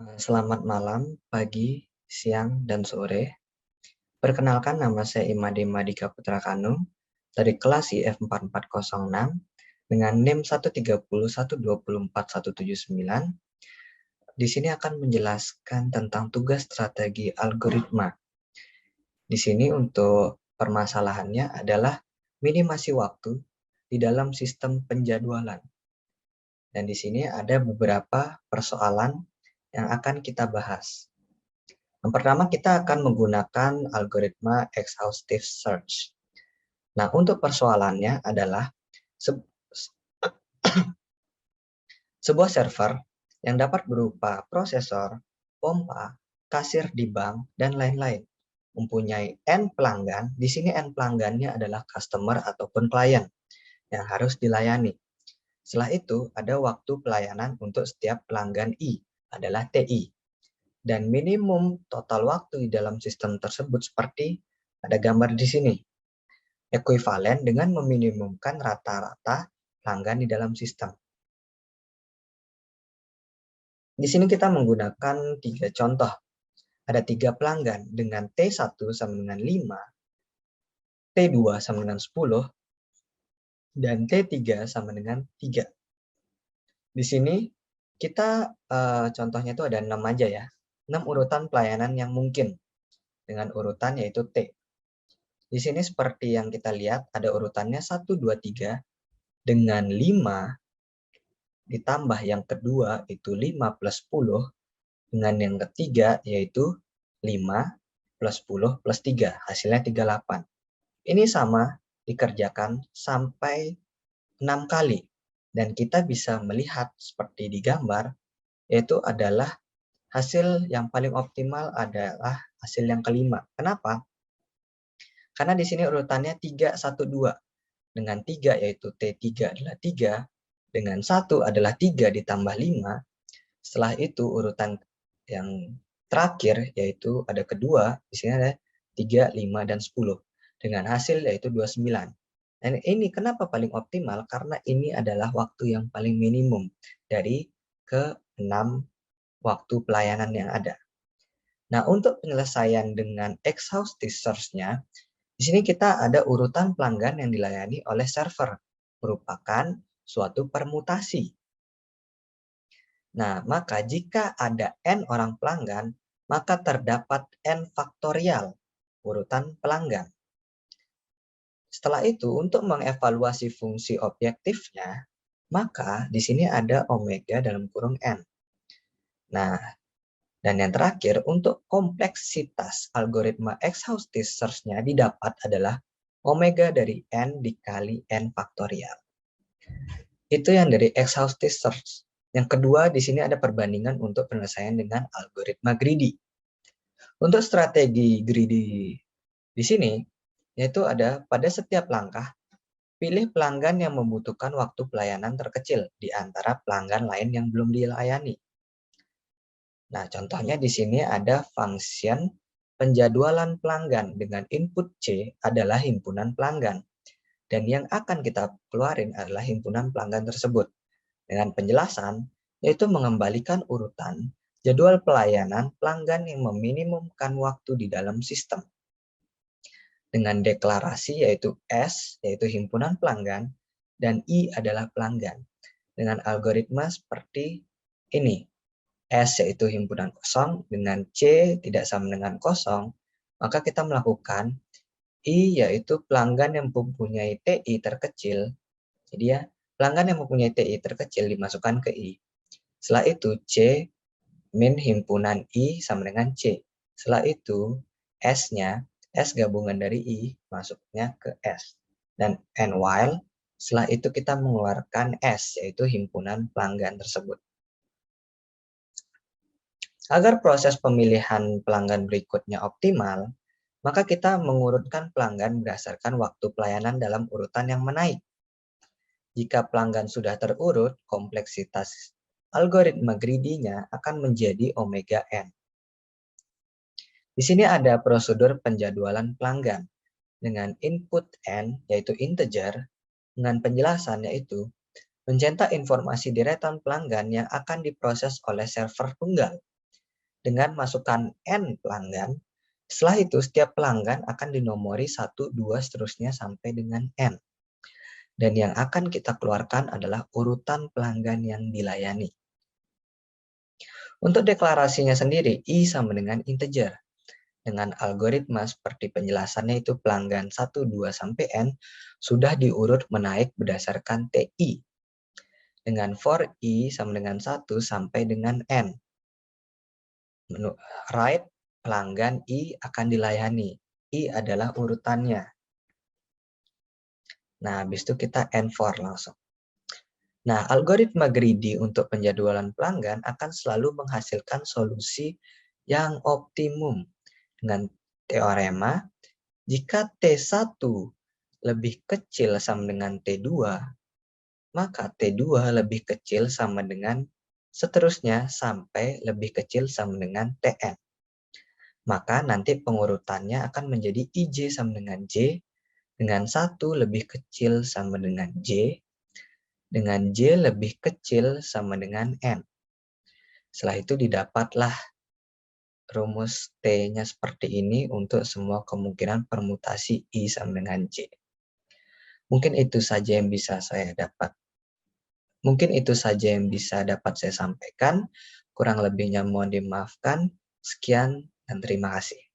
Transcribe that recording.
Selamat malam, pagi, siang, dan sore. Perkenalkan, nama saya Imade Madika Putra Kanum dari kelas IF 4406 dengan NIM 130124179. Di sini akan menjelaskan tentang tugas strategi algoritma. Di sini untuk permasalahannya adalah minimasi waktu di dalam sistem penjadwalan. Dan di sini ada beberapa persoalan yang akan kita bahas. Yang pertama, kita akan menggunakan algoritma exhaustive search. Nah, untuk persoalannya adalah sebuah server yang dapat berupa prosesor, pompa, kasir di bank, dan lain-lain. Mempunyai N pelanggan, di sini N pelanggannya adalah customer ataupun klien yang harus dilayani. Setelah itu, ada waktu pelayanan untuk setiap pelanggan I, adalah TI. Dan minimum total waktu di dalam sistem tersebut seperti ada gambar di sini. Ekuivalen dengan meminimumkan rata-rata pelanggan di dalam sistem. Di sini kita menggunakan 3 contoh. Ada 3 pelanggan dengan T1 sama dengan 5, T2 sama dengan 10, dan T3 sama dengan 3. Di sini kita contohnya itu ada 6 aja ya. 6 urutan pelayanan yang mungkin dengan urutan yaitu T. Di sini seperti yang kita lihat ada urutannya 1, 2, 3 dengan 5 ditambah yang kedua itu 5 plus 10 dengan yang ketiga yaitu 5 plus 10 plus 3, hasilnya 38. Ini sama dikerjakan sampai 6 kali. Dan kita bisa melihat seperti di gambar, yaitu adalah hasil yang paling optimal adalah hasil yang kelima. Kenapa? Karena di sini urutannya 3, 1, 2. Dengan 3 yaitu T3 adalah 3, dengan 1 adalah 3 ditambah 5. Setelah itu urutan yang terakhir yaitu ada kedua, di sini ada 3, 5, dan 10. Dengan hasil yaitu 29. Dan ini kenapa paling optimal? Karena ini adalah waktu yang paling minimum dari ke-6 waktu pelayanan yang ada. Nah, untuk penyelesaian dengan exhaustive search-nya, di sini kita ada urutan pelanggan yang dilayani oleh server, merupakan suatu permutasi. Nah, maka jika ada N orang pelanggan, maka terdapat N faktorial urutan pelanggan. Setelah itu, untuk mengevaluasi fungsi objektifnya, maka di sini ada omega dalam kurung N. Nah, dan yang terakhir, untuk kompleksitas algoritma exhaustive search-nya didapat adalah omega dari N dikali N faktorial. Itu yang dari exhaustive search. Yang kedua, di sini ada perbandingan untuk penyelesaian dengan algoritma greedy. Untuk strategi greedy di sini, yaitu ada pada setiap langkah, pilih pelanggan yang membutuhkan waktu pelayanan terkecil di antara pelanggan lain yang belum dilayani. Nah, contohnya di sini ada function penjadwalan pelanggan dengan input C adalah himpunan pelanggan. Dan yang akan kita keluarin adalah himpunan pelanggan tersebut. Dengan penjelasan, yaitu mengembalikan urutan jadwal pelayanan pelanggan yang meminimumkan waktu di dalam sistem. Dengan deklarasi yaitu S, yaitu himpunan pelanggan, dan I adalah pelanggan. Dengan algoritma seperti ini. S yaitu himpunan kosong, dengan C tidak sama dengan kosong, maka kita melakukan I yaitu pelanggan yang mempunyai TI terkecil. Jadi ya, pelanggan yang mempunyai TI terkecil dimasukkan ke I. Setelah itu C min himpunan I sama dengan C. Setelah itu S-nya, S gabungan dari I masuknya ke S. Dan and while, setelah itu kita mengeluarkan S, yaitu himpunan pelanggan tersebut. Agar proses pemilihan pelanggan berikutnya optimal, maka kita mengurutkan pelanggan berdasarkan waktu pelayanan dalam urutan yang menaik. Jika pelanggan sudah terurut, kompleksitas algoritma greedy-nya akan menjadi omega N. Di sini ada prosedur penjadwalan pelanggan dengan input N, yaitu integer, dengan penjelasan yaitu mencetak informasi deretan pelanggan yang akan diproses oleh server tunggal dengan masukkan N pelanggan. Setelah itu, setiap pelanggan akan dinomori 1, 2, seterusnya sampai dengan N. Dan yang akan kita keluarkan adalah urutan pelanggan yang dilayani. Untuk deklarasinya sendiri, I sama dengan integer. Dengan algoritma seperti penjelasannya itu pelanggan 1, 2, sampai N sudah diurut menaik berdasarkan TI. Dengan for I sama dengan 1 sampai dengan N. Right, pelanggan I akan dilayani. I adalah urutannya. Nah, habis itu kita N4 langsung. Nah, algoritma greedy untuk penjadwalan pelanggan akan selalu menghasilkan solusi yang optimum. Dengan teorema, jika T1 lebih kecil sama dengan T2, maka T2 lebih kecil sama dengan seterusnya sampai lebih kecil sama dengan Tn. Maka nanti pengurutannya akan menjadi IJ sama dengan J, dengan 1 lebih kecil sama dengan J, dengan J lebih kecil sama dengan N. Setelah itu didapatlah rumus T-nya seperti ini untuk semua kemungkinan permutasi I sama dengan J. Mungkin itu saja yang bisa saya dapat. Mungkin itu saja yang bisa dapat saya sampaikan. Kurang lebihnya mohon dimaafkan. Sekian dan terima kasih.